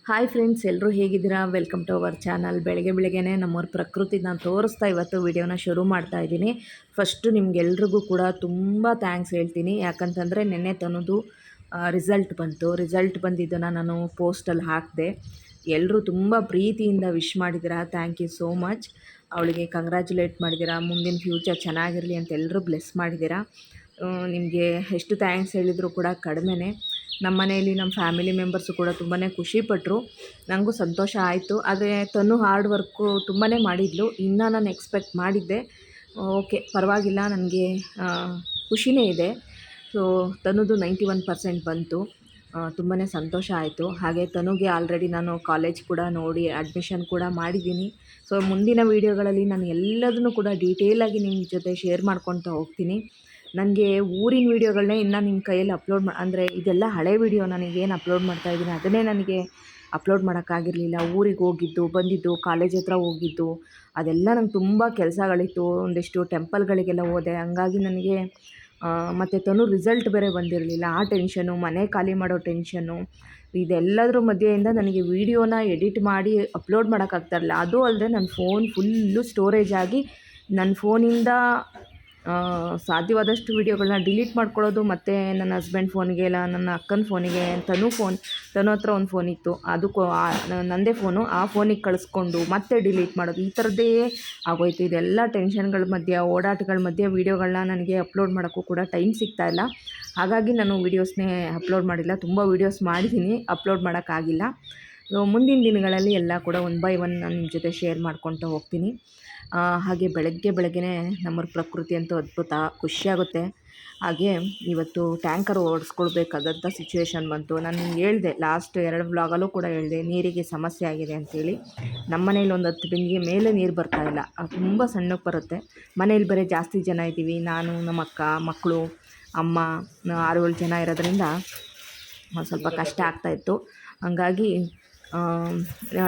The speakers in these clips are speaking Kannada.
ಹಾಯ್ ಫ್ರೆಂಡ್ಸ್, ಎಲ್ಲರೂ ಹೇಗಿದ್ದೀರಾ? Welcome to our channel. ಬೆಳಗ್ಗೆನೇ ನಮ್ಮವ್ರ ಪ್ರಕೃತಿ ನಾನು ತೋರಿಸ್ತಾ ಇವತ್ತು ವಿಡಿಯೋನ ಶುರು ಮಾಡ್ತಾ ಇದ್ದೀನಿ. ಫಸ್ಟು ನಿಮ್ಗೆಲ್ರಿಗೂ ಕೂಡ ತುಂಬ ಥ್ಯಾಂಕ್ಸ್ ಹೇಳ್ತೀನಿ. ಯಾಕಂತಂದರೆ ನೆನ್ನೆ ತನ್ನೋದು ರಿಸಲ್ಟ್ ಬಂದಿದ್ದನ್ನು ನಾನು ಪೋಸ್ಟಲ್ಲಿ ಹಾಕಿದೆ. ಎಲ್ಲರೂ ತುಂಬ ಪ್ರೀತಿಯಿಂದ ವಿಶ್ ಮಾಡಿದ್ದೀರಾ. Thank you so much. ಅವಳಿಗೆ ಕಂಗ್ರ್ಯಾಚುಲೇಟ್ ಮಾಡಿದ್ದೀರಾ. ಮುಂದಿನ ಫ್ಯೂಚರ್ ಚೆನ್ನಾಗಿರಲಿ ಅಂತ ಎಲ್ಲರೂ ಬ್ಲೆಸ್ ಮಾಡಿದ್ದೀರಾ. ನಿಮಗೆ ಎಷ್ಟು ಥ್ಯಾಂಕ್ಸ್ ಹೇಳಿದರೂ ಕೂಡ ಕಡಿಮೆನೇ. ನಮ್ಮ ಮನೆಯಲ್ಲಿ ನಮ್ಮ ಫ್ಯಾಮಿಲಿ ಮೆಂಬರ್ಸು ಕೂಡ ತುಂಬಾ ಖುಷಿಪಟ್ಟರು. ನನಗೂ ಸಂತೋಷ ಆಯಿತು. ಆದರೆ ತನು ಹಾರ್ಡ್ ವರ್ಕು ತುಂಬಾ ಮಾಡಿದ್ಲು. ಇನ್ನೂ ನಾನು ಎಕ್ಸ್ಪೆಕ್ಟ್ ಮಾಡಿದ್ದೆ. ಓಕೆ, ಪರವಾಗಿಲ್ಲ, ನನಗೆ ಖುಷಿನೇ ಇದೆ. ಸೊ ತನುದು 91% ಬಂತು. ತುಂಬಾ ಸಂತೋಷ ಆಯಿತು. ಹಾಗೆ ತನುಗೆ ಆಲ್ರೆಡಿ ನಾನು ಕಾಲೇಜ್ ಕೂಡ ನೋಡಿ ಅಡ್ಮಿಷನ್ ಕೂಡ ಮಾಡಿದ್ದೀನಿ. ಸೊ ಮುಂದಿನ ವೀಡಿಯೋಗಳಲ್ಲಿ ನಾನು ಎಲ್ಲದನ್ನು ಕೂಡ ಡೀಟೇಲಾಗಿ ನಿಮ್ಮ ಜೊತೆ ಶೇರ್ ಮಾಡ್ಕೊತಾ ಹೋಗ್ತೀನಿ. ನನಗೆ ಊರಿನ ವೀಡಿಯೋಗಳನ್ನೇ ಇನ್ನು ನಿಮ್ಮ ಕೈಯಲ್ಲಿ ಅಂದರೆ ಇದೆಲ್ಲ ಹಳೆ ವೀಡಿಯೋ ನನಗೇನು ಅಪ್ಲೋಡ್ ಮಾಡ್ತಾಯಿದ್ದೀನಿ ಅದನ್ನೇ ನನಗೆ ಅಪ್ಲೋಡ್ ಮಾಡೋಕ್ಕಾಗಿರಲಿಲ್ಲ. ಊರಿಗೆ ಹೋಗಿದ್ದು ಬಂದಿದ್ದು, ಕಾಲೇಜ್ ಹತ್ರ ಹೋಗಿದ್ದು, ಅದೆಲ್ಲ ನಂಗೆ ತುಂಬ ಕೆಲಸಗಳಿತ್ತು. ಒಂದಿಷ್ಟು ಟೆಂಪಲ್ಗಳಿಗೆಲ್ಲ ಹೋದೆ. ಹಂಗಾಗಿ ನನಗೆ ಮತ್ತು ತನು ರಿಸಲ್ಟ್ ಬೇರೆ ಬಂದಿರಲಿಲ್ಲ. ಆ ಟೆನ್ಷನು, ಮನೆ ಖಾಲಿ ಮಾಡೋ ಟೆನ್ಷನ್ನು, ಇದೆಲ್ಲದ್ರ ಮಧ್ಯೆಯಿಂದ ನನಗೆ ವೀಡಿಯೋನ ಎಡಿಟ್ ಮಾಡಿ ಅಪ್ಲೋಡ್ ಮಾಡೋಕ್ಕಾಗ್ತಾಯಿರಲಿಲ್ಲ. ಅದು ಅಲ್ಲದೆ ನನ್ನ ಫೋನ್ ಫುಲ್ಲು ಸ್ಟೋರೇಜ್ ಆಗಿ ನನ್ನ ಫೋನಿಂದ ಸಾಧ್ಯವಾದಷ್ಟು ವೀಡಿಯೋಗಳನ್ನ ಡಿಲೀಟ್ ಮಾಡ್ಕೊಳ್ಳೋದು, ಮತ್ತು ನನ್ನ ಹಸ್ಬೆಂಡ್ ಫೋನಿಗೆ, ಇಲ್ಲ ನನ್ನ ಅಕ್ಕನ ಫೋನಿಗೆ, ತನು ಹತ್ರ ಒಂದು ಫೋನ್ ಇತ್ತು, ಅದಕ್ಕೂ ನನ್ನದೇ ಫೋನು, ಆ ಫೋನಿಗೆ ಕಳಿಸ್ಕೊಂಡು ಮತ್ತೆ ಡಿಲೀಟ್ ಮಾಡೋದು, ಈ ಥರದ್ದೇ ಆಗೋಯ್ತು. ಇದೆಲ್ಲ ಟೆನ್ಷನ್ಗಳ ಮಧ್ಯೆ, ಓಡಾಟಗಳ ಮಧ್ಯೆ ವೀಡಿಯೋಗಳನ್ನ ನನಗೆ ಅಪ್ಲೋಡ್ ಮಾಡೋಕ್ಕೂ ಕೂಡ ಟೈಮ್ ಸಿಗ್ತಾಯಿಲ್ಲ. ಹಾಗಾಗಿ ನಾನು ವೀಡಿಯೋಸ್ನೇ ಅಪ್ಲೋಡ್ ಮಾಡಿಲ್ಲ. ತುಂಬ ವೀಡಿಯೋಸ್ ಮಾಡಿದ್ದೀನಿ, ಅಪ್ಲೋಡ್ ಮಾಡೋಕ್ಕಾಗಿಲ್ಲ. ಮುಂದಿನ ದಿನಗಳಲ್ಲಿ ಎಲ್ಲ ಕೂಡ ಒನ್ ಬೈ ಒನ್ ನಾನು ನಿಮ್ಮ ಜೊತೆ ಶೇರ್ ಮಾಡ್ಕೊತ ಹೋಗ್ತೀನಿ. ಹಾಗೆ ಬೆಳಗ್ಗೆನೇ ನಮ್ಮರ ಪ್ರಕೃತಿ ಅಂತೂ ಅದ್ಭುತ, ಖುಷಿಯಾಗುತ್ತೆ. ಹಾಗೆ ಇವತ್ತು ಟ್ಯಾಂಕರ್ ಓಡಿಸ್ಕೊಳ್ಬೇಕಾದಂಥ ಸಿಚುವೇಶನ್ ಬಂತು. ನಾನು ನಿಮ್ಗೆ ಹೇಳಿದೆ, ಲಾಸ್ಟ್ 2 ವ್ಲಾಗಲ್ಲೂ ಕೂಡ ಹೇಳಿದೆ, ನೀರಿಗೆ ಸಮಸ್ಯೆ ಆಗಿದೆ ಅಂಥೇಳಿ. ನಮ್ಮ ಮನೇಲಿ ಒಂದು 10 ಬಿಂದಿಗೆ ಮೇಲೆ ನೀರು ಬರ್ತಾಯಿಲ್ಲ, ತುಂಬ ಸಣ್ಣಕ್ಕೆ ಬರುತ್ತೆ. ಮನೇಲಿ ಬೇರೆ ಜಾಸ್ತಿ ಜನ ಇದ್ದೀವಿ, ನಾನು, ನಮ್ಮ ಅಕ್ಕ, ಮಕ್ಕಳು, ಅಮ್ಮ, 6-7 ಜನ ಇರೋದ್ರಿಂದ ಸ್ವಲ್ಪ ಕಷ್ಟ ಆಗ್ತಾಯಿತ್ತು. ಹಂಗಾಗಿ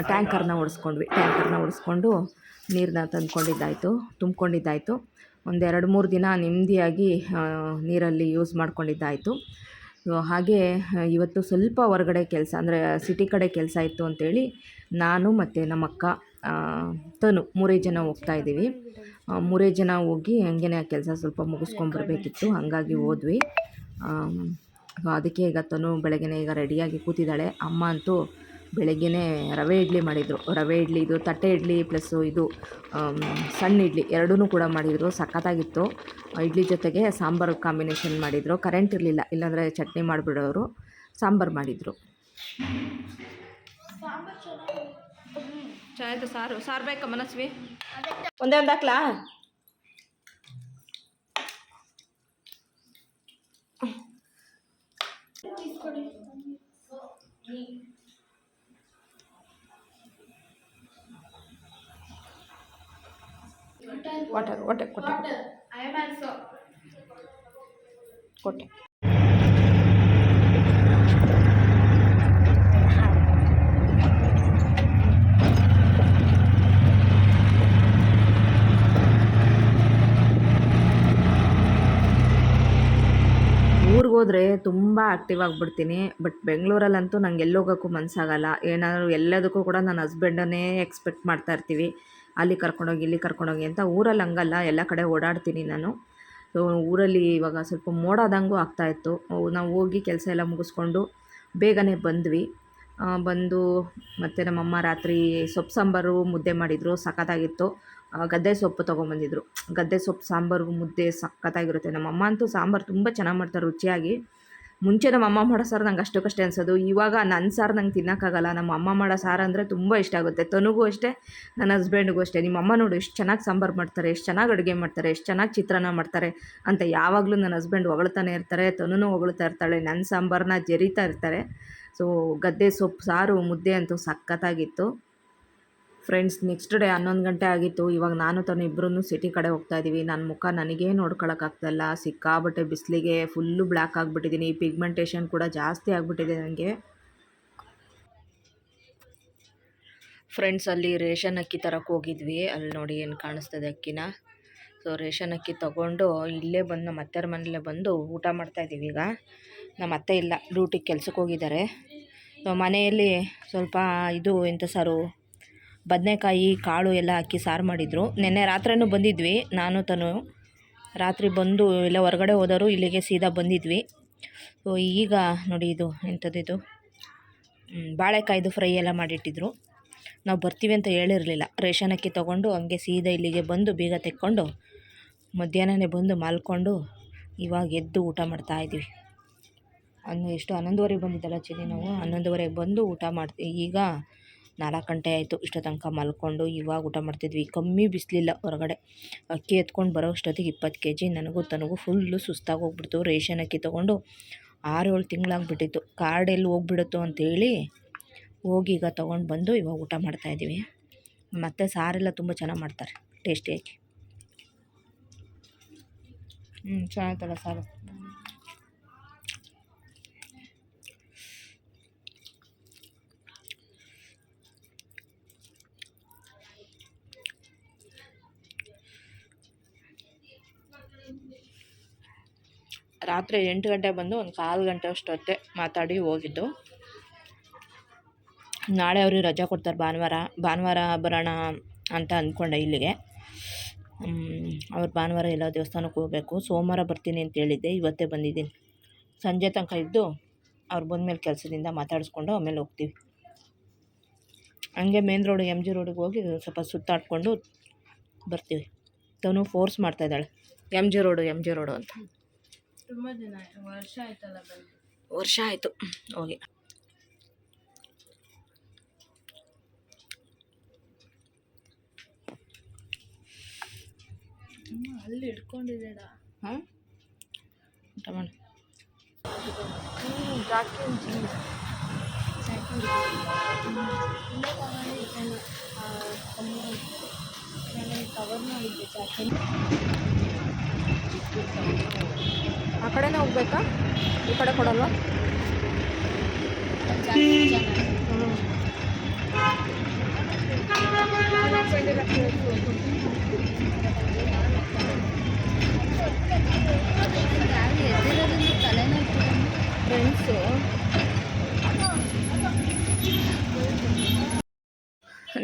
ಟ್ಯಾಂಕರ್ನ ಓಡಿಸ್ಕೊಂಡು ನೀರನ್ನ ತುಂಬ್ಕೊಂಡಿದ್ದಾಯಿತು. ಒಂದು 2-3 ದಿನ ನೆಮ್ಮದಿಯಾಗಿ ನೀರಲ್ಲಿ ಯೂಸ್ ಮಾಡ್ಕೊಂಡಿದ್ದಾಯಿತು. ಹಾಗೆ ಇವತ್ತು ಸ್ವಲ್ಪ ಹೊರಗಡೆ ಕೆಲಸ, ಅಂದರೆ ಸಿಟಿ ಕಡೆ ಕೆಲಸ ಇತ್ತು ಅಂಥೇಳಿ ನಾನು ಮತ್ತು ನಮ್ಮ ಅಕ್ಕ, ತನು 3 ಜನ ಹೋಗ್ತಾಯಿದ್ದೀವಿ. 3 ಜನ ಹೋಗಿ ಹಂಗೇ ಆ ಕೆಲಸ ಸ್ವಲ್ಪ ಮುಗಿಸ್ಕೊಂಬರ್ಬೇಕಿತ್ತು. ಹಾಗಾಗಿ ಹೋದ್ವಿ. ಅದಕ್ಕೆ ಈಗ ತನು ಬೆಳಗ್ಗೆನೇ ಈಗ ರೆಡಿಯಾಗಿ ಕೂತಿದ್ದಾಳೆ. ಅಮ್ಮ ಅಂತೂ ಬೆಳಗ್ಗೆನೇ ರವೆ ಇಡ್ಲಿ ಮಾಡಿದರು. ರವೆ ಇಡ್ಲಿ, ಇದು ತಟ್ಟೆ ಇಡ್ಲಿ ಪ್ಲಸ್ಸು ಇದು ಸಣ್ಣ ಇಡ್ಲಿ ಎರಡೂ ಕೂಡ ಮಾಡಿದರು. ಸಖತ್ತಾಗಿತ್ತು. ಇಡ್ಲಿ ಜೊತೆಗೆ ಸಾಂಬಾರು ಕಾಂಬಿನೇಷನ್ ಮಾಡಿದರು. ಕರೆಂಟ್ ಇರಲಿಲ್ಲ, ಇಲ್ಲಾಂದರೆ ಚಟ್ನಿ ಮಾಡಿಬಿಡೋರು. ಸಾಂಬಾರು ಮಾಡಿದರು. ಚೆನ್ನಾಗಿತ್ತು. ಸಾರು ಬೇಕಾ ಮನಸ್ವಿ? ಒಂದೇ ಒಂದು ಹಾಕ್ಲಾ? ವಾಟರ್ ಕೊಟ್ಟೆ. ಊರಿಗೋದ್ರೆ ತುಂಬ ಆ್ಯಕ್ಟಿವ್ ಆಗಿಬಿಡ್ತೀನಿ. ಬಟ್ ಬೆಂಗಳೂರಲ್ಲಂತೂ ನಂಗೆ ಎಲ್ಲೋಗೋಕ್ಕೂ ಮನಸ್ಸಾಗಲ್ಲ. ಏನಾದರೂ ಎಲ್ಲದಕ್ಕೂ ಕೂಡ ನನ್ನ ಹಸ್ಬೆಂಡನ್ನೇ ಎಕ್ಸ್ಪೆಕ್ಟ್ ಮಾಡ್ತಾಯಿರ್ತೀವಿ, ಅಲ್ಲಿ ಕರ್ಕೊಂಡೋಗಿ ಇಲ್ಲಿ ಕರ್ಕೊಂಡೋಗಿ ಅಂತ. ಊರಲ್ಲಿ ಹಂಗಲ್ಲ, ಎಲ್ಲ ಕಡೆ ಓಡಾಡ್ತೀನಿ ನಾನು. ಸೊ ಊರಲ್ಲಿ ಇವಾಗ ಸ್ವಲ್ಪ ಮೋಡಾದಂಗೂ ಆಗ್ತಾಯಿತ್ತು. ನಾವು ಹೋಗಿ ಕೆಲಸ ಎಲ್ಲ ಮುಗಿಸ್ಕೊಂಡು ಬೇಗನೆ ಬಂದ್ವಿ. ಬಂದು ಮತ್ತು ನಮ್ಮಮ್ಮ ರಾತ್ರಿ ಸೊಪ್ಪು ಸಾಂಬಾರು ಮುದ್ದೆ ಮಾಡಿದರು, ಸಖತ್ತಾಗಿತ್ತು. ಗದ್ದೆ ಸೊಪ್ಪು ತೊಗೊಂಬಂದಿದ್ರು. ಗದ್ದೆ ಸೊಪ್ಪು ಸಾಂಬಾರು ಮುದ್ದೆ ಸಖತ್ತಾಗಿರುತ್ತೆ. ನಮ್ಮಮ್ಮ ಅಂತೂ ಸಾಂಬಾರು ತುಂಬ ಚೆನ್ನಾಗಿ ಮಾಡ್ತಾರೆ, ರುಚಿಯಾಗಿ. ಮುಂಚೆ ನಮ್ಮ ಅಮ್ಮ ಮಾಡೋ ಸಾರು ನಂಗೆ ಅಷ್ಟಕ್ಕಷ್ಟೇ ಅನಿಸೋದು. ಇವಾಗ ನನ್ನ ಸಾರು ನಂಗೆ ತಿನ್ನೋಕ್ಕಾಗಲ್ಲ. ನಮ್ಮ ಅಮ್ಮ ಮಾಡೋ ಸಾರು ಅಂದರೆ ತುಂಬ ಇಷ್ಟ ಆಗುತ್ತೆ. ತನುಗೂ ಅಷ್ಟೇ, ನನ್ನ ಹಸ್ಬೆಂಡಿಗೂ ಅಷ್ಟೇ. ನಿಮ್ಮ ಅಮ್ಮ ನೋಡು ಎಷ್ಟು ಚೆನ್ನಾಗಿ ಸಾಂಬಾರು ಮಾಡ್ತಾರೆ, ಎಷ್ಟು ಚೆನ್ನಾಗಿ ಅಡುಗೆ ಮಾಡ್ತಾರೆ, ಎಷ್ಟು ಚೆನ್ನಾಗಿ ಚಿತ್ರಾನ್ನ ಮಾಡ್ತಾರೆ ಅಂತ ಯಾವಾಗಲೂ ನನ್ನ ಹಸ್ಬೆಂಡ್ ಹೊಗಳ್ತಾನೆ ಇರ್ತಾರೆ. ತನುನೂ ಹೊಗಳ್ತಾ ಇರ್ತಾಳೆ, ನನ್ನ ಸಾಂಬಾರನ್ನ ಜರಿತಾ ಇರ್ತಾರೆ. ಸೊ ಗದ್ದೆ ಸೊಪ್ಪು ಸಾರು ಮುದ್ದೆ ಅಂತೂ ಸಖತ್ತಾಗಿತ್ತು. ಫ್ರೆಂಡ್ಸ್, ನೆಕ್ಸ್ಟ್ ಡೇ 11 ಗಂಟೆ ಆಗಿತ್ತು. ಇವಾಗ ನಾನು ತನು ಇಬ್ಬರೂ ಸಿಟಿ ಕಡೆ ಹೋಗ್ತಾಯಿದ್ದೀವಿ. ನನ್ನ ಮುಖ ನನಗೇ ನೋಡ್ಕೊಳಕ್ಕಾಗ್ತಾಯಿಲ್ಲ. ಸಿಕ್ಕಾಬಟ್ಟೆ ಬಿಸಿಲಿಗೆ ಫುಲ್ಲು ಬ್ಲ್ಯಾಕ್ ಆಗಿಬಿಟ್ಟಿದ್ದೀನಿ. ಪಿಗ್ಮೆಂಟೇಷನ್ ಕೂಡ ಜಾಸ್ತಿ ಆಗಿಬಿಟ್ಟಿದೆ ನನಗೆ. ಫ್ರೆಂಡ್ಸ್, ಅಲ್ಲಿ ರೇಷನ್ ಅಕ್ಕಿ ತರಕ್ಕೆ ಹೋಗಿದ್ವಿ. ಅಲ್ಲಿ ನೋಡಿ ಏನು ಕಾಣಿಸ್ತದೆ ಅಕ್ಕಿನ. ಸೊ ರೇಷನ್ ಅಕ್ಕಿ ತೊಗೊಂಡು ಇಲ್ಲೇ ಬಂದು ನಮ್ಮ ಅತ್ತೆಯವ್ರ ಮನೇಲೇ ಬಂದು ಊಟ ಮಾಡ್ತಾಯಿದ್ದೀವಿ. ಈಗ ನಮ್ಮ ಅತ್ತೆ ಇಲ್ಲ, ಡ್ಯೂಟಿಗೆ ಕೆಲ್ಸಕ್ಕೆ ಹೋಗಿದ್ದಾರೆ. ಮನೆಯಲ್ಲಿ ಸ್ವಲ್ಪ ಇದು ಎಂಥ ಸಾರು, ಬದನೆಕಾಯಿ ಕಾಳು ಎಲ್ಲ ಹಾಕಿ ಸಾರು ಮಾಡಿದರು. ನಿನ್ನೆ ರಾತ್ರಿನೂ ಬಂದಿದ್ವಿ, ನಾನು ತನು ರಾತ್ರಿ ಬಂದು ಎಲ್ಲ ಹೊರಗಡೆ ಹೋದವರು, ಇಲ್ಲಿಗೆ ಸೀದಾ ಬಂದಿದ್ವಿ. ಸೊ ಈಗ ನೋಡಿ ಇದು ಎಂಥದ್ದಿದು ಬಾಳೆಕಾಯ್ದು ಫ್ರೈ ಎಲ್ಲ ಮಾಡಿಟ್ಟಿದ್ರು. ನಾವು ಬರ್ತೀವಿ ಅಂತ ಹೇಳಿರಲಿಲ್ಲ. ರೇಷನ್ ಅಕ್ಕಿ ತೊಗೊಂಡು ಹಂಗೆ ಸೀದಾ ಇಲ್ಲಿಗೆ ಬಂದು ಬೀಗ ತೆಕ್ಕೊಂಡು ಮಧ್ಯಾಹ್ನನೇ ಬಂದು ಮಲ್ಕೊಂಡು ಇವಾಗ ಎದ್ದು ಊಟ ಮಾಡ್ತಾಯಿದ್ವಿ. ಎಷ್ಟು 11:30 ಬಂದಿದ್ದಲ್ಲ ಚಿನಿ, ನಾವು 11:30 ಬಂದು ಊಟ ಮಾಡ್ತೀವಿ. ಈಗ 4 ಗಂಟೆ ಆಯಿತು. ಇಷ್ಟೋ ತನಕ ಮಲ್ಕೊಂಡು ಇವಾಗ ಊಟ ಮಾಡ್ತಿದ್ವಿ. ಕಮ್ಮಿ ಬಿಸಿಲಿಲ್ಲ ಹೊರಗಡೆ. ಅಕ್ಕಿ ಎತ್ಕೊಂಡು ಬರೋ ಅಷ್ಟೊತ್ತಿಗೆ 20 kg ನನಗೂ ಫುಲ್ಲು ಸುಸ್ತಾಗಿ ಹೋಗ್ಬಿಡ್ತು. ರೇಷನ್ ಅಕ್ಕಿ ತೊಗೊಂಡು 6-7 ತಿಂಗಳಾಗ್ಬಿಟ್ಟಿತ್ತು. ಕಾರ್ಡ್ ಎಲ್ಲಿ ಹೋಗ್ಬಿಡುತ್ತೋ ಅಂತೇಳಿ ಹೋಗಿ ಈಗ ತೊಗೊಂಡು ಬಂದು ಇವಾಗ ಊಟ ಮಾಡ್ತಾಯಿದ್ದೀವಿ. ಮತ್ತು ಸಾರೆಲ್ಲ ತುಂಬ ಚೆನ್ನಾಗಿ ಮಾಡ್ತಾರೆ, ಟೇಸ್ಟಿಯಾಗಿ. ಚೆನ್ನಾಗಿತ್ತಲ್ಲ ಸಾರು. ರಾತ್ರಿ 8 ಗಂಟೆ ಬಂದು ಒಂದು 1/4 ಗಂಟೆ ಅಷ್ಟೊತ್ತೆ ಮಾತಾಡಿ ಹೋಗಿದ್ದು. ನಾಳೆ ಅವ್ರಿಗೆ ರಜಾ ಕೊಡ್ತಾರೆ, ಭಾನುವಾರ ಬರೋಣ ಅಂತ ಅಂದ್ಕೊಂಡೆ ಇಲ್ಲಿಗೆ. ಅವ್ರು ಭಾನುವಾರ ಎಲ್ಲ ದೇವಸ್ಥಾನಕ್ಕೆ ಹೋಗಬೇಕು. ಸೋಮವಾರ ಬರ್ತೀನಿ ಅಂತ ಹೇಳಿದ್ದೆ, ಇವತ್ತೇ ಬಂದಿದ್ದೀನಿ. ಸಂಜೆ ತನಕ ಇದ್ದು ಅವ್ರು ಬಂದಮೇಲೆ ಕೆಲಸದಿಂದ ಮಾತಾಡಿಸ್ಕೊಂಡು ಆಮೇಲೆ ಹೋಗ್ತೀವಿ. ಹಂಗೆ ಮೇನ್ ರೋಡು MG ರೋಡಿಗೆ ಹೋಗಿ ಸ್ವಲ್ಪ ಸುತ್ತಾಡ್ಕೊಂಡು ಬರ್ತೀವಿ. ತನು ಫೋರ್ಸ್ ಮಾಡ್ತಾಯಿದ್ದಾಳೆ MG ರೋಡು ಅಂತ. ತುಂಬ ದಿನ ಆಯಿತು, ವರ್ಷ ಆಯ್ತಲ್ಲ ಬಂದು. ವರ್ಷ ಆಯಿತು ಹೋಗಿ. ಅಲ್ಲಿ ಇಟ್ಕೊಂಡಿದ್ದೇಡ. ಹಾಂ ಊಟ ಮಾಡಿ. ಕವರ್ ಮಾಡಿದ್ದೆ ಜಾಸ್ತಿ. ಆ ಕಡೆನೇ ಹೋಗ್ಬೇಕಾ? ಈ ಕಡೆ ಕೊಡಲ್ವಾ? ಫ್ರೆಂಡ್ಸು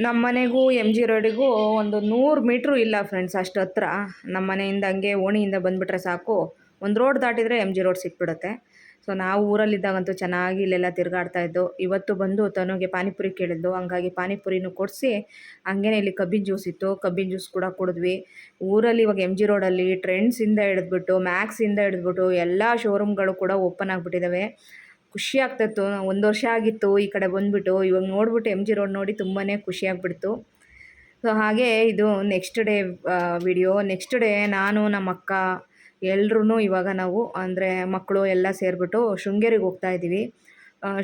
ನಮ್ಮ ಮನೆಗೂ MG ರೋಡಿಗೂ ಒಂದು 100 ಮೀಟ್ರು ಇಲ್ಲ ಫ್ರೆಂಡ್ಸ್, ಅಷ್ಟು ಹತ್ರ. ನಮ್ಮ ಮನೆಯಿಂದ ಹಂಗೆ ಓಣಿಯಿಂದ ಬಂದುಬಿಟ್ರೆ ಸಾಕು, ಒಂದು ರೋಡ್ ದಾಟಿದರೆ MG ರೋಡ್ ಸಿಕ್ಬಿಡುತ್ತೆ. ಸೊ ನಾವು ಊರಲ್ಲಿದ್ದಾಗಂತೂ ಚೆನ್ನಾಗಿ ಇಲ್ಲೆಲ್ಲ ತಿರುಗಾಡ್ತಾಯಿದ್ದು. ಇವತ್ತು ಬಂದು ತನಗೆ ಪಾನಿಪುರಿ ಕೇಳಿದ್ದು, ಹಂಗಾಗಿ ಪಾನಿಪುರಿನೂ ಕೊಡಿಸಿ ಹಂಗೇ ಇಲ್ಲಿ ಕಬ್ಬಿನ ಜ್ಯೂಸ್ ಇತ್ತು, ಕಬ್ಬಿನ ಜ್ಯೂಸ್ ಕೂಡ ಕುಡಿದ್ವಿ. ಊರಲ್ಲಿ ಇವಾಗ MG ರೋಡಲ್ಲಿ ಟ್ರೆಂಡ್ಸಿಂದ ಹಿಡಿದ್ಬಿಟ್ಟು ಮ್ಯಾಕ್ಸಿಂದ ಹಿಡಿದ್ಬಿಟ್ಟು ಎಲ್ಲ ಶೋರೂಮ್ಗಳು ಕೂಡ ಓಪನ್ ಆಗಿಬಿಟ್ಟಿದ್ದಾವೆ. ಖುಷಿ ಆಗ್ತಾಯಿತ್ತು. 1 ವರ್ಷ ಆಗಿತ್ತು ಈ ಕಡೆ ಬಂದುಬಿಟ್ಟು. ಇವಾಗ ನೋಡ್ಬಿಟ್ಟು MG ರೋಡ್ ನೋಡಿ ತುಂಬಾ ಖುಷಿಯಾಗ್ಬಿಡ್ತು. ಸೊ ಹಾಗೆ ಇದು next day video. Next day ನಾನು ನಮ್ಮ ಅಕ್ಕ ಎಲ್ಲರೂ ಇವಾಗ ನಾವು ಅಂದರೆ ಮಕ್ಕಳು ಎಲ್ಲ ಸೇರಿಬಿಟ್ಟು ಶೃಂಗೇರಿಗೆ ಹೋಗ್ತಾಯಿದ್ದೀವಿ.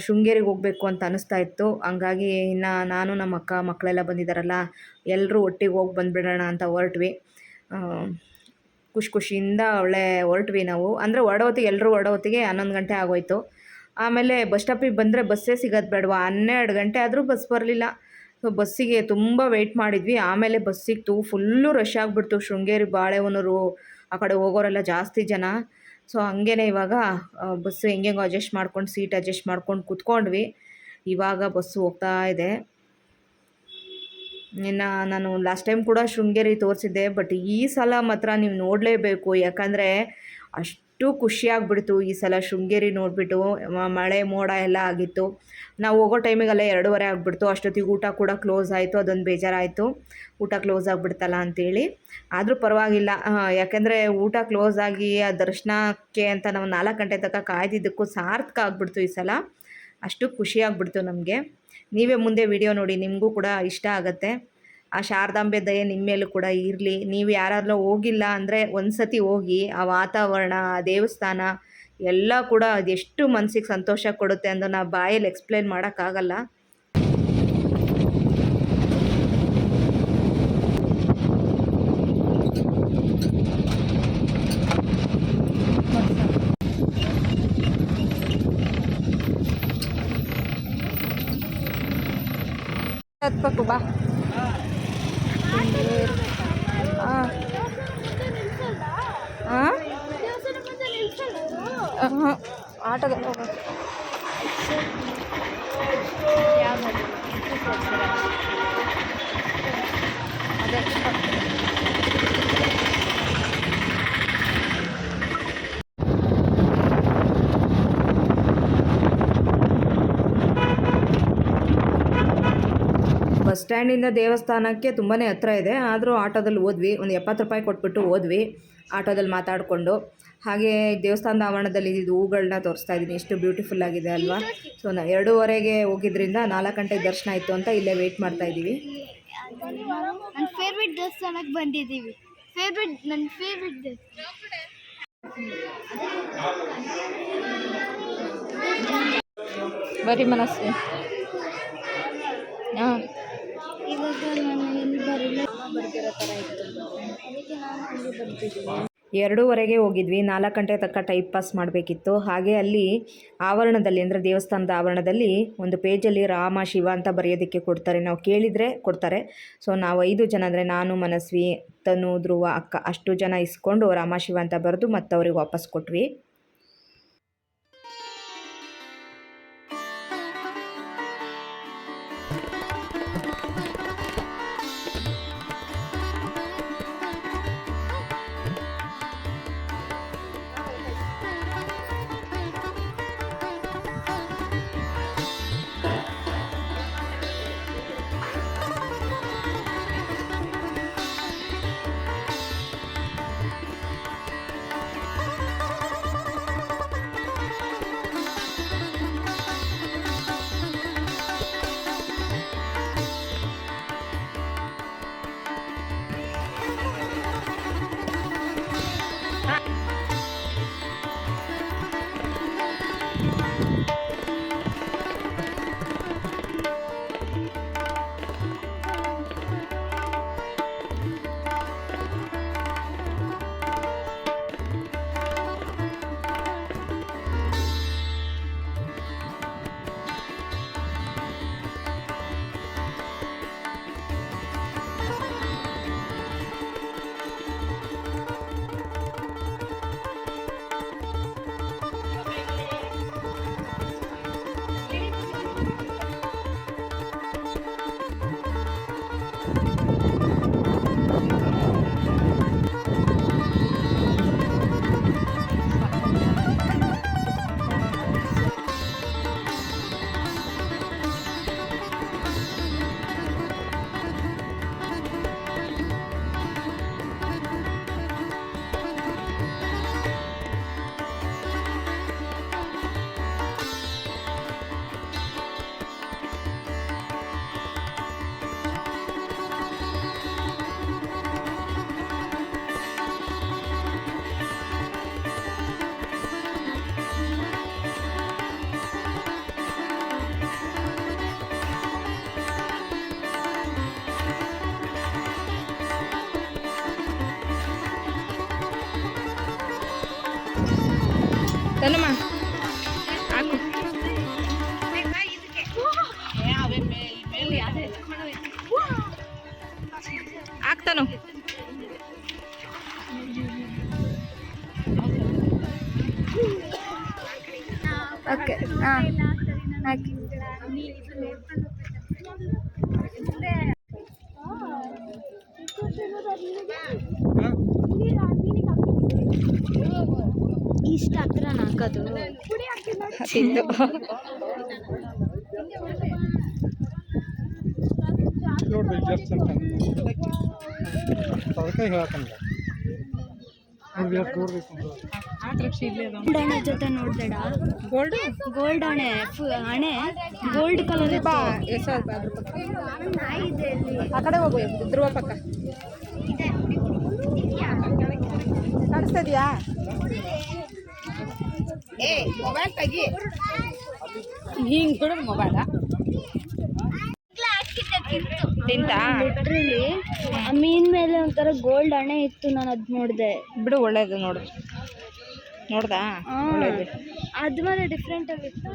ಶೃಂಗೇರಿಗೆ ಹೋಗಬೇಕು ಅಂತ ಅನ್ನಿಸ್ತಾ ಇತ್ತು. ಹಂಗಾಗಿ ಇನ್ನು ನಾನು ನಮ್ಮ ಅಕ್ಕ ಮಕ್ಕಳೆಲ್ಲ ಬಂದಿದ್ದಾರಲ್ಲ, ಎಲ್ಲರೂ ಒಟ್ಟಿಗೆ ಹೋಗಿ ಬಂದುಬಿಡೋಣ ಅಂತ ಹೊರಟ್ವಿ. ಖುಷಿಯಿಂದ ಹೊರಟ್ವಿ ನಾವು. ಅಂದರೆ ಎಲ್ಲರೂ ಹೊರಡೋತ್ತಿಗೆ 11 ಗಂಟೆ ಆಗೋಯ್ತು. ಆಮೇಲೆ ಬಸ್ ಸ್ಟಾಪಿಗೆ ಬಂದರೆ ಬಸ್ಸೇ ಸಿಗೋದು ಬೇಡವಾ, 12 ಗಂಟೆ ಆದರೂ ಬಸ್ ಬರಲಿಲ್ಲ. ಸೊ ಬಸ್ಸಿಗೆ ತುಂಬ ವೆಯ್ಟ್ ಮಾಡಿದ್ವಿ. ಆಮೇಲೆ ಬಸ್ ಸಿಕ್ತು. ಫುಲ್ಲು ರಶ್ ಆಗಿಬಿಡ್ತು. ಶೃಂಗೇರಿ ಬಾಳೆಹೊನ್ನೂರು ಆ ಕಡೆ ಹೋಗೋರೆಲ್ಲ ಜಾಸ್ತಿ ಜನ. ಸೊ ಹಂಗೇ ಇವಾಗ ಬಸ್ಸು ಹೆಂಗೆಂಗೋ ಅಡ್ಜಸ್ಟ್ ಮಾಡ್ಕೊಂಡು ಸೀಟ್ ಅಡ್ಜಸ್ಟ್ ಮಾಡ್ಕೊಂಡು ಕೂತ್ಕೊಂಡ್ವಿ. ಇವಾಗ ಬಸ್ಸು ಹೋಗ್ತಾ ಇದೆ. ಇನ್ನು ನಾನು ಲಾಸ್ಟ್ ಟೈಮ್ ಕೂಡ ಶೃಂಗೇರಿ ತೋರಿಸಿದ್ದೆ, ಬಟ್ ಈ ಸಲ ಮಾತ್ರ ನೀವು ನೋಡಲೇಬೇಕು. ಯಾಕಂದರೆ ಅಷ್ಟು ಖುಷಿಯಾಗ್ಬಿಡ್ತು ಈ ಸಲ ಶೃಂಗೇರಿ ನೋಡಿಬಿಟ್ಟು. ಮಳೆ ಮೋಡ ಎಲ್ಲ ಆಗಿತ್ತು. ನಾವು ಹೋಗೋ ಟೈಮಿಗೆಲ್ಲ 2:30 ಆಗಿಬಿಡ್ತು. ಅಷ್ಟೊತ್ತಿಗೆ ಊಟ ಕೂಡ ಕ್ಲೋಸ್ ಆಯಿತು. ಅದೊಂದು ಬೇಜಾರಾಯಿತು, ಊಟ ಕ್ಲೋಸ್ ಆಗಿಬಿಡ್ತಲ್ಲ ಅಂಥೇಳಿ. ಆದರೂ ಪರವಾಗಿಲ್ಲ, ಯಾಕೆಂದರೆ ಊಟ ಕ್ಲೋಸ್ ಆಗಿ ಆ ದರ್ಶನಕ್ಕೆ ಅಂತ ನಾವು 4 ಗಂಟೆ ತನಕ ಕಾಯ್ದಿದ್ದಕ್ಕೂ ಸಾರ್ಥಕ ಆಗಿಬಿಡ್ತು ಈ ಸಲ. ಅಷ್ಟು ಖುಷಿಯಾಗ್ಬಿಡ್ತು ನಮಗೆ. ನೀವೇ ಮುಂದೆ ವಿಡಿಯೋ ನೋಡಿ, ನಿಮಗೂ ಕೂಡ ಇಷ್ಟ ಆಗುತ್ತೆ. ಆ ಶಾರದಾಂಬೆ ದಯೆ ನಿಮ್ಮ ಮೇಲೂ ಕೂಡ ಇರಲಿ. ನೀವು ಯಾರಾದ್ರೂ ಹೋಗಿಲ್ಲ ಅಂದರೆ ಒಂದು ಸತಿ ಹೋಗಿ. ಆ ವಾತಾವರಣ, ಆ ದೇವಸ್ಥಾನ ಎಲ್ಲ ಕೂಡ ಅದೆಷ್ಟು ಮನಸ್ಸಿಗೆ ಸಂತೋಷ ಕೊಡುತ್ತೆ ಅಂತ ನಾವು ಬಾಯಲ್ಲಿ ಎಕ್ಸ್ಪ್ಲೇನ್ ಮಾಡೋಕ್ಕಾಗಲ್ಲ. ಹತ್ಬೇಕು ಬಾ. ಆಟೋದಲ್ಲಿ ಹೋಗೋದು. ಸ್ಟ್ಯಾಂಡಿಂದ ದೇವಸ್ಥಾನಕ್ಕೆ ತುಂಬಾ ಹತ್ರ ಇದೆ. ಆದರೂ ಆಟೋದಲ್ಲಿ ಹೋದ್ವಿ, ಒಂದು 70 ರೂಪಾಯಿ ಕೊಟ್ಬಿಟ್ಟು ಹೋದ್ವಿ ಆಟೋದಲ್ಲಿ ಮಾತಾಡಿಕೊಂಡು. ಹಾಗೆ ದೇವಸ್ಥಾನದ ಆವರಣದಲ್ಲಿ ಇದು ಹೂಗಳನ್ನ ತೋರಿಸ್ತಾ ಇದ್ದೀನಿ, ಎಷ್ಟು ಬ್ಯೂಟಿಫುಲ್ ಆಗಿದೆ ಅಲ್ವಾ. ಸೊ 2:30ಗೆ ಹೋಗಿದ್ರಿಂದ 4 ಗಂಟೆಗೆ ದರ್ಶನ ಆಯಿತು ಅಂತ ಇಲ್ಲೇ ವೆಯ್ಟ್ ಮಾಡ್ತಾ ಇದ್ದೀವಿ. ನನ್ನ ಫೇವ್ರೆಟ್ ದೇವಸ್ಥಾನಕ್ಕೆ ಬಂದಿದ್ದೀವಿ. ನನ್ನ ಫೇವ್ರೆಟ್ ಬರೀ ಮನಸ್ಸು ಹಾಂ ಇವಾಗ ನಾನು ಎಲ್ಲಿ ಬರಲ್ಲ ಬರ್ತಿರೋ ಥರ ಇತ್ತು, ಅದಕ್ಕೆ ನಾನು ಅಲ್ಲಿ ಬರ್ತಿದ್ದೀನಿ. 2:30ಗೆ ಹೋಗಿದ್ವಿ, 4 ಗಂಟೆ ತನಕ ಟೈಮ್ ಪಾಸ್ ಮಾಡಬೇಕಿತ್ತು. ಹಾಗೆ ಅಲ್ಲಿ ಆವರಣದಲ್ಲಿ ಅಂದರೆ ದೇವಸ್ಥಾನದ ಆವರಣದಲ್ಲಿ ಒಂದು ಪೇಜಲ್ಲಿ ರಾಮ ಶಿವ ಅಂತ ಬರೆಯೋದಕ್ಕೆ ಕೊಡ್ತಾರೆ, ನಾವು ಕೇಳಿದರೆ ಕೊಡ್ತಾರೆ. ಸೊ ನಾವು 5 ಜನ ಅಂದರೆ ನಾನು, ಮನಸ್ವಿ, ತನು, ಧ್ರುವ, ಅಕ್ಕ ಅಷ್ಟು ಜನ ಇಸ್ಕೊಂಡು ರಾಮ ಶಿವ ಅಂತ ಬರೆದು ಮತ್ತು ಅವ್ರಿಗೆ ವಾಪಸ್ ಕೊಟ್ವಿ. ತನಮ್ಮ ಆಗ್ತಾನು ಓಕೆ ಹಾಂ ಹಾಕಿ ಇಷ್ಟ ಹತ್ರ ಹಾಕೋದು ತಿಂದು ನೋಡ್ಬೇಕು ಜಸ್ಟ್ ಅಂತ ಅದಕ್ಕೆ ಹೇಳಕ್ಕಂಗ ಗೋಲ್ಡ್ ಹಣೆ ಜೊತೆ ನೋಡ್ಬೇಡ. ಗೋಲ್ಡ್ ಹಣೆ ಹಣೆ ಗೋಲ್ಡ್ ಕಲರ್ ಆ ಕಡೆ ಹೋಗು, ಧ್ರುವ ಪಕ್ಕ ಕಾಣಿಸ್ತದ್ಯಾ? ಏ ಮೊಬೈಲ್ ತೆಗಿ, ಹಿಂಗೆ ಬಿಡೋದು ಮೊಬೈಲ ತಿಂತಾ. ಲಿಟ್ರಲಿ ಆ ಮೀನ್ ಮೇಲೆ ಒಂಥರ ಗೋಲ್ಡ್ ಹಣೆ ಇತ್ತು, ನಾನು ಅದ್ ನೋಡಿದೆ. ಬಿಡು, ಒಳ್ಳೇದು ನೋಡು. ನೋಡ್ದಾ? ಒಳ್ಳೇದು. ಅದ್ ಮೇಲೆ ಡಿಫ್ರೆಂಟ್ ಆಗಿತ್ತು.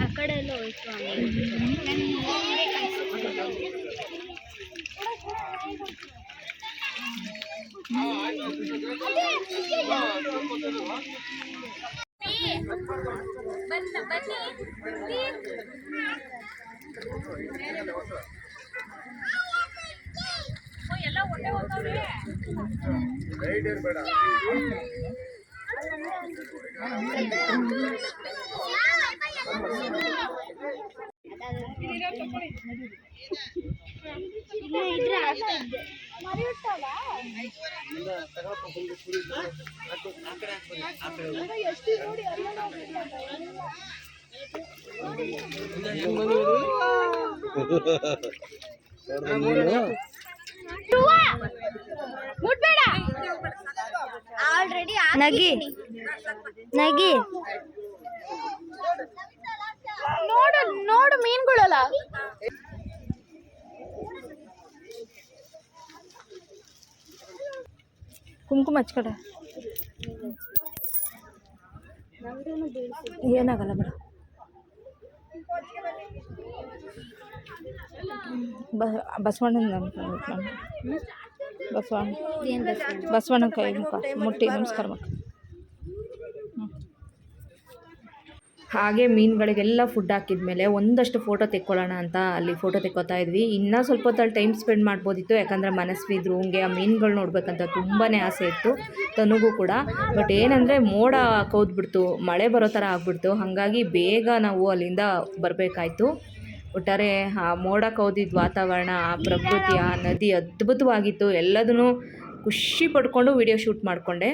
ಆ ಕಡೆ ಎಲ್ಲ ಹೋಯ್ತು. ಇದ್ರೆ ಆಗ್ತಿದ್ದೆ ಮುಟ್ಬೇಡ ಆಲ್ರೆಡಿ ನಗಿ ನಗಿ ನೋಡು ನೋಡು ಮೀನುಗಳಲ್ಲ ಕುಂಕುಮ ಹಚ್ಕಡೆ ಏನಾಗಲ್ಲ ಬಿಡ ಬಸವಣ್ಣನ ಬಸವಣ್ಣ ಕೈ ಮುಖ ಮುಟ್ಟಿ ನಮಸ್ಕಾರ ಮಕ್ಕ. ಹಾಗೆ ಮೀನುಗಳಿಗೆಲ್ಲ ಫುಡ್ ಹಾಕಿದ್ಮೇಲೆ ಒಂದಷ್ಟು ಫೋಟೋ ತೆಕ್ಕೊಳ್ಳೋಣ ಅಂತ ಅಲ್ಲಿ ಫೋಟೋ ತೆಕ್ಕೋತಾ ಇದ್ವಿ. ಇನ್ನೂ ಸ್ವಲ್ಪ ಹೊತ್ತಲ್ಲಿ ಟೈಮ್ ಸ್ಪೆಂಡ್ ಮಾಡ್ಬೋದಿತ್ತು, ಯಾಕಂದರೆ ಮನಸ್ವಿ ಇದ್ರು ಹಂಗೆ ಆ ಮೀನುಗಳು ನೋಡ್ಬೇಕಂತ ತುಂಬಾ ಆಸೆ ಇತ್ತು ತನಗೂ ಕೂಡ. ಬಟ್ ಏನಂದರೆ ಮೋಡ ಕೌದ್ಬಿಡ್ತು, ಮಳೆ ಬರೋ ಥರ ಆಗ್ಬಿಡ್ತು. ಹಾಗಾಗಿ ಬೇಗ ನಾವು ಅಲ್ಲಿಂದ ಬರಬೇಕಾಯ್ತು. ಒಟ್ಟಾರೆ ಆ ಮೋಡ ಕೌದಿದ್ದ ವಾತಾವರಣ, ಆ ಪ್ರಕೃತಿ, ಆ ನದಿ ಅದ್ಭುತವಾಗಿತ್ತು. ಎಲ್ಲದನ್ನೂ ಖುಷಿ ಪಡ್ಕೊಂಡು ವಿಡಿಯೋ ಶೂಟ್ ಮಾಡಿಕೊಂಡೆ.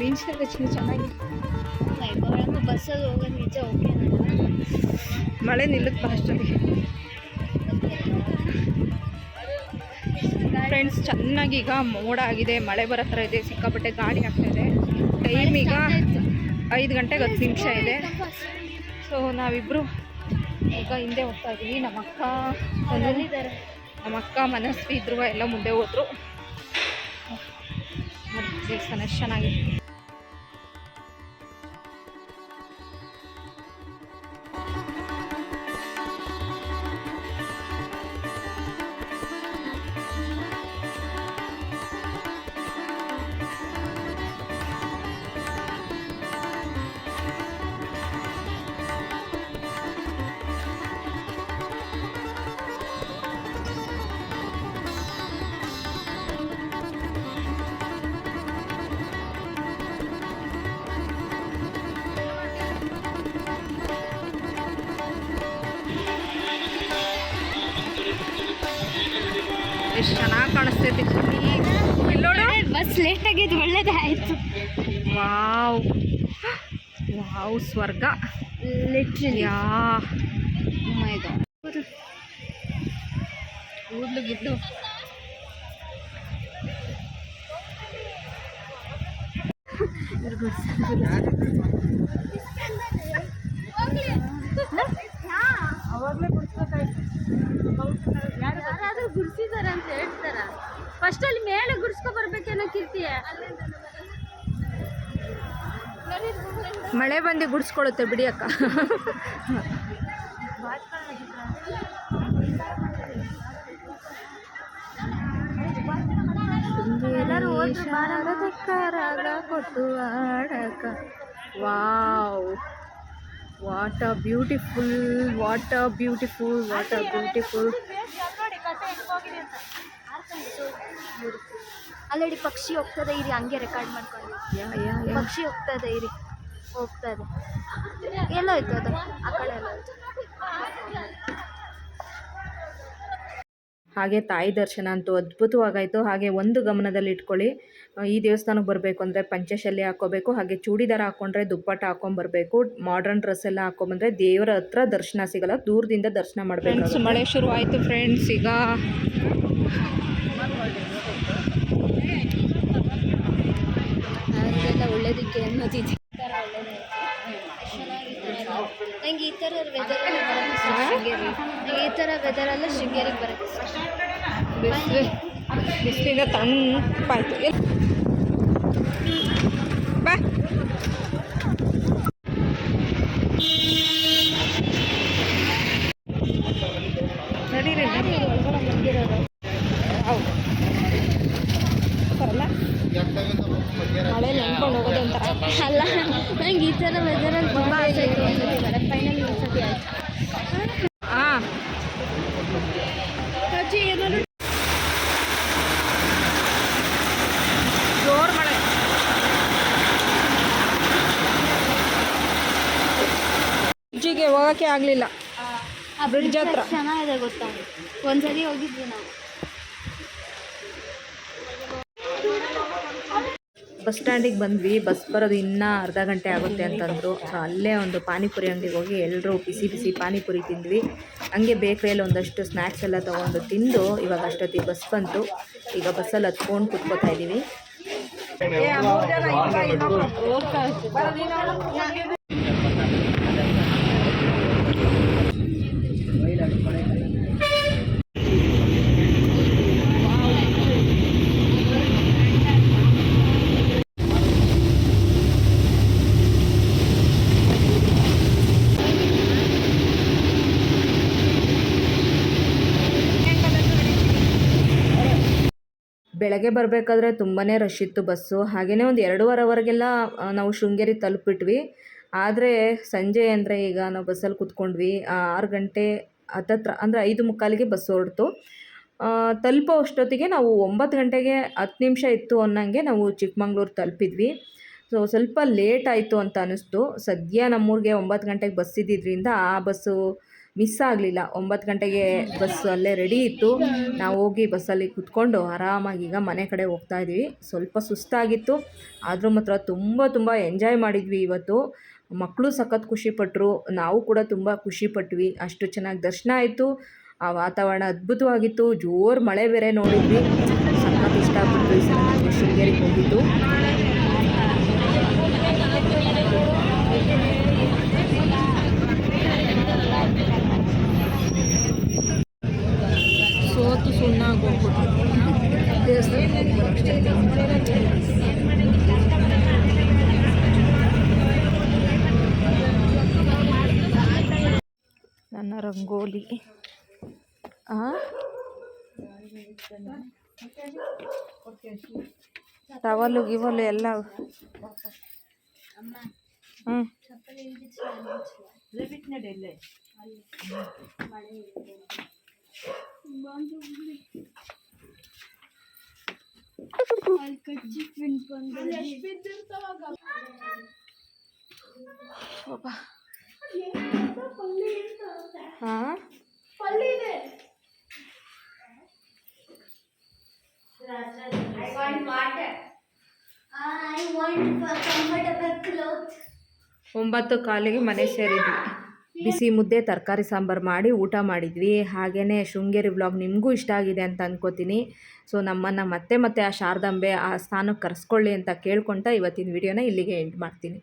ಬೀನ್ಸ್ಕಾಯಿ ಬಜ್ಜಿ ಚೆನ್ನಾಗಿ ಬಸ್ಸಲ್ಲಿ ಹೋಗೋದು ನಿಜ ಓಕೆ. ಮಳೆ ನಿಲ್ಲುತ್ತೆ ಅಷ್ಟೊತ್ತಿಗೆ. ಫ್ರೆಂಡ್ಸ್, ಚೆನ್ನಾಗಿ ಈಗ ಮೋಡ ಆಗಿದೆ, ಮಳೆ ಬರೋ ಥರ ಇದೆ, ಸಿಕ್ಕಾಪಟ್ಟೆ ಗಾಳಿ ಆಗ್ತಾಯಿದೆ. ಟೈಮ್ ಈಗ 5 ಗಂಟೆಗೆ 10 ನಿಮಿಷ ಇದೆ. ಸೊ ನಾವಿಬ್ಬರು ಈಗ ಹಿಂದೆ ಹೋಗ್ತಾ ಇದ್ದೀವಿ. ನಮ್ಮ ಅಕ್ಕ ಮನಸ್ವಿ ಇದ್ರು ಎಲ್ಲ ಮುಂದೆ ಹೋದ್ರು. ದೇವಸ್ಥಾನ ಎಷ್ಟು ಚೆನ್ನಾಗಿದೆ. ಎಷ್ಟು ಚೆನ್ನಾಗಿ ಕಾಣಿಸ್ತೈತಿ. ಇಲ್ಲೋಡು, ಬಸ್ ಲೇಟ್ ಆಗಿದ್ದು ಒಳ್ಳೇದೇ ಆಯಿತು. ವಾವ್ ವಾವ್, ಸ್ವರ್ಗ ಲಿಟ್ರಲಿ. ಯಾ ಇದು ಕೂದಲು ಗಿಡ್ಲು. ಯಾರಾದ್ರೂ ಗುಡ್ಸಿದಾರ ಅಂತ ಹೇಳ್ತಾರ. ಫಸ್ಟ್ ಅಲ್ಲಿ ಮೇಲೆ ಗುಡ್ಸ್ಕೊ ಬರ್ಬೇಕೇನೋ ಕೀರ್ತಿಯ. ಮಳೆ ಬಂದು ಗುಡಿಸ್ಕೊಳುತ್ತೆ ಬಿಡಿ ಅಕ್ಕ. ಕೊಟ್ಟು ಆಡಕ. Wow, what a beautiful, what a beautiful, what a beautiful. So already ಪಕ್ಷಿ ಹೋಗ್ತದೆ ಇರಿ, ಹಂಗೆ ರೆಕಾರ್ಡ್ ಮಾಡ್ಕೊಂಡು. ಪಕ್ಷಿ ಹೋಗ್ತದೆ ಇರಿ, ಹೋಗ್ತದೆ. ಎಲ್ಲೋಯ್ತು ಅದು? ಆ ಕಡೆ ಎಲ್ಲೋಯ್ತು. ಹಾಗೆ ತಾಯಿ ದರ್ಶನ ಅಂತೂ ಅದ್ಭುತವಾಗಾಯಿತು. ಹಾಗೆ ಒಂದು ಗಮನದಲ್ಲಿ ಇಟ್ಕೊಳ್ಳಿ, ಈ ದೇವಸ್ಥಾನಕ್ಕೆ ಬರಬೇಕು ಅಂದರೆ ಪಂಚಶಲ್ಯ ಹಾಕ್ಕೋಬೇಕು, ಹಾಗೆ ಚೂಡಿದಾರ ಹಾಕ್ಕೊಂಡ್ರೆ ದುಪ್ಪಟ್ಟ ಹಾಕ್ಕೊಂಬರ್ಬೇಕು. ಮಾಡರ್ನ್ ಡ್ರೆಸ್ ಎಲ್ಲ ಹಾಕ್ಕೊಂಬಂದರೆ ದೇವರ ಹತ್ರ ದರ್ಶನ ಸಿಗಲ್ಲ, ದೂರದಿಂದ ದರ್ಶನ ಮಾಡಬೇಕು. ಮಳೆ ಶುರು ಆಯಿತು ಫ್ರೆಂಡ್ಸ್. ಈಗ ಅದೆಲ್ಲ ಒಳ್ಳೇದಕ್ಕೆ ಅನ್ನೋದಿದೆ. ನಂಗೆ ಈ ಥರ ವೆದರಲ್ಲಿ ಬರೋದು ಶೃಂಗೇರಿ, ನಂಗೆ ಈ ಥರ ವೆದರಲ್ಲ ಶೃಂಗೇರಿಗೆ ಬರೋದು. ಬಿಸಿಲಿಂದ ತಂಪಾಯಿತು. ಬಾ ನಡೀರಿ ಒಳಗಡೆ ಬಂದಿರೋದು ಹೌದು ಬರಲ್ಲ, ಮಳೆ ನೆನ್ಕೊಂಡು ಹೋಗೋದು ಒಂಥರ. ಅಲ್ಲ, ನಂಗೆ ಈ ಥರ ವೆದರಲ್ಲಿ ತುಂಬ ಆಸೆ ಇತ್ತು ಒಂದ್ಸತಿ ಬರೋದು. ಫೈನಲಿ ಒಂದ್ಸತಿ ಆಯ್ತು. ಹಾಂ ಜೋರು ಮಳೆ. ಬ್ರಿಡ್ಜಿಗೆ ಹೋಗೋಕ್ಕೆ ಆಗಲಿಲ್ಲ, ಆ ಬ್ರಿಡ್ಜ್ ಹತ್ರ ಚೆನ್ನಾಗಿದೆ ಗೊತ್ತಾ, ಒಂದ್ಸರಿ ಹೋಗಿದ್ವಿ ನಾವು. ಬಸ್ ಸ್ಟ್ಯಾಂಡಿಗೆ ಬಂದ್ವಿ. ಬಸ್ ಬರೋದು ಇನ್ನೂ ಅರ್ಧ ಗಂಟೆ ಆಗುತ್ತೆ ಅಂತಂದರು. ಸೊ ಅಲ್ಲೇ ಒಂದು ಪಾನಿಪುರಿ ಅಂಗಡಿಗೆ ಹೋಗಿ ಎಲ್ಲರೂ ಬಿಸಿ ಬಿಸಿ ಪಾನಿಪುರಿ ತಿಂದ್ವಿ. ಹಂಗೆ ಬೇಕ್ರಿಯಲ್ಲಿ ಒಂದಷ್ಟು ಸ್ನ್ಯಾಕ್ಸ್ ಎಲ್ಲ ತೊಗೊಂಡು ತಿಂದು ಇವಾಗ ಅಷ್ಟೊತ್ತಿಗೆ ಬಸ್ ಬಂತು. ಈಗ ಬಸ್ಸಲ್ಲಿ ಹತ್ಕೊಂಡು ಕುತ್ಕೋತಾ ಇದ್ದೀವಿ. ಬೆಳಗ್ಗೆ ಬರಬೇಕಾದ್ರೆ ತುಂಬಾ ರಶ್ ಇತ್ತು ಬಸ್ಸು. ಹಾಗೆಯೇ ಒಂದು 2.5 ಅವರ್ಗೆಲ್ಲ ನಾವು ಶೃಂಗೇರಿ ತಲುಪಿಬಿಟ್ವಿ. ಆದರೆ ಸಂಜೆ ಅಂದರೆ ಈಗ ನಾವು ಬಸ್ಸಲ್ಲಿ ಕೂತ್ಕೊಂಡ್ವಿ, 6 ಗಂಟೆ ಹತ್ತತ್ರ ಅಂದರೆ 5:45ಗೆ ಬಸ್ ಹೊರಡ್ತು. ತಲುಪೋ ಅಷ್ಟೊತ್ತಿಗೆ ನಾವು 9 ಗಂಟೆಗೆ 10 ನಿಮಿಷ ಇತ್ತು ಅನ್ನಂಗೆ ನಾವು ಚಿಕ್ಕಮಂಗ್ಳೂರು ತಲುಪಿದ್ವಿ. ಸೊ ಸ್ವಲ್ಪ ಲೇಟ್ ಆಯಿತು ಅಂತ ಅನ್ನಿಸ್ತು. ಸದ್ಯ ನಮ್ಮೂರಿಗೆ 9 ಗಂಟೆಗೆ ಬಸ್ ಇದ್ದಿದ್ದರಿಂದ ಆ ಬಸ್ಸು ಮಿಸ್ ಆಗಲಿಲ್ಲ. 9 ಗಂಟೆಗೆ ಬಸ್ ಅಲ್ಲೇ ರೆಡಿ ಇತ್ತು. ನಾವು ಹೋಗಿ ಬಸ್ಸಲ್ಲಿ ಕುತ್ಕೊಂಡು ಆರಾಮಾಗಿ ಈಗ ಮನೆ ಕಡೆ ಹೋಗ್ತಾ ಇದ್ದೀವಿ. ಸ್ವಲ್ಪ ಸುಸ್ತಾಗಿತ್ತು, ಆದರೂ ಮಾತ್ರ ತುಂಬ ಎಂಜಾಯ್ ಮಾಡಿದ್ವಿ ಇವತ್ತು. ಮಕ್ಕಳು ಸಖತ್ ಖುಷಿಪಟ್ಟರು, ನಾವು ಕೂಡ ತುಂಬ ಖುಷಿಪಟ್ವಿ. ಅಷ್ಟು ಚೆನ್ನಾಗಿ ದರ್ಶನ ಆಯಿತು. ಆ ವಾತಾವರಣ ಅದ್ಭುತವಾಗಿತ್ತು. ಜೋರು ಮಳೆ ಬೇರೆ ನೋಡಿದ್ವಿ. ಸಖತ್ ಇಷ್ಟ ಆಗ್ಬಿಟ್ಟು ಈ ಸಲ ನಮಗೆ ಶೃಂಗೇರಿಗೆ ಹೋಗಿದ್ದು. ಸೋತು ಸುಣ್ಣಾಗಿ ಹೋಗ್ಬಿಟ್ಟು ನನ್ನ ರಂಗೋಲಿ ಟವಲು ಗಿವಲು ಎಲ್ಲ. ಹಾಂ ಒಂಬತ್ತು ಕಾಲಿಗೆ ಮನೆ ಸೇರಿದ್ವಿ. ಬಿಸಿ ಮುದ್ದೆ ತರಕಾರಿ ಸಾಂಬಾರು ಮಾಡಿ ಊಟ ಮಾಡಿದ್ವಿ. ಹಾಗೆಯೇ ಶೃಂಗೇರಿ ವ್ಲಾಗ್ ನಿಮಗೂ ಇಷ್ಟ ಆಗಿದೆ ಅಂತ ಅಂದ್ಕೋತೀನಿ. ಸೊ ನಮ್ಮನ್ನು ಮತ್ತೆ ಆ ಶಾರದಾಂಬೆ ಆ ಸ್ಥಾನಕ್ಕೆ ಕರೆಸ್ಕೊಳ್ಳಿ ಅಂತ ಕೇಳ್ಕೊಳ್ತಾ ಇವತ್ತಿನ ವಿಡಿಯೋನ ಇಲ್ಲಿಗೆ ಎಂಡ್ ಮಾಡ್ತೀನಿ.